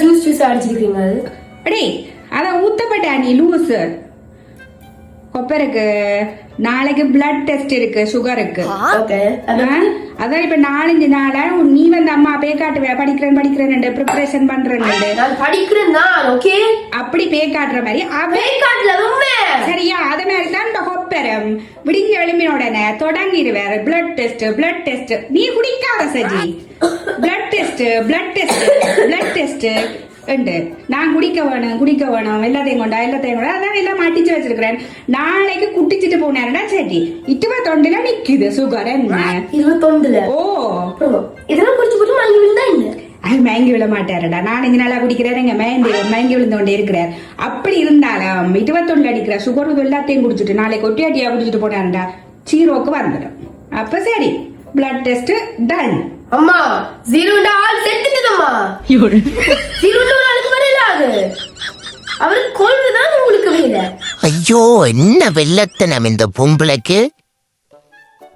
juice அடிச்சிருக்கீங்க அது அடே அதான் ஊத்தப்பட்டா நீ லூசு கொப்பருக்கு நாளைக்கு பிளட் டெஸ்ட் இருக்கு சுகருக்கு அதான் இப்ப 4-5 நாளா நீ வந்து அம்மா பே காட்டுவ படிக்கிறேன் ப்ரிப்பரேஷன் பண்றேன் அப்படி பே காட்டுற மாதிரி சரியா அத மாதிரி தான் இந்த கொப்பரம் விடிஞ்ச எழுமின உடனே தொடங்கிடுவாரு பிளட் டெஸ்ட் நீ குடிக்காத சஜி பிளட் டெஸ்ட் நான் குடிக்க வேணும் எல்லாத்தையும் கொண்டா அதான் எல்லாம் மாட்டிச்சு வச்சிருக்கிறேன் நாளைக்கு குட்டிச்சிட்டு போனேன்டா சரி இட்டுவ தொண்டில நிக்குது சுகர் என்ன ஓ இதெல்லாம் குடிச்சு போட்டு மயங்கி விழுந்தா என்ன அது மயங்கி விழ மாட்டாருடா 4-5 நாளா குடிக்கிறாரு எங்க மயங்கி விழுந்தோண்டே இருக்கிறார் அப்படி இருந்தாலும் 21 அடிக்கிற சுகர் எல்லாத்தையும் குடிச்சிட்டு நாளைக்கு ஒட்டியாட்டியா குடிச்சிட்டு போனாருடா சீரோக்கு வந்துடும் அப்ப சரி பிளட் டெஸ்ட் டன் அம்மா ஜீரோண்டா ஆள் செத்துட்டதம்மா ஜீரோண்டா ஒரு ஆளுக்கு வரல அது அவரு கொல்லுதான் உங்களுக்கு வேலை ஐயோ என்ன வெள்ளத்தனம் இந்த பொம்பளைக்கு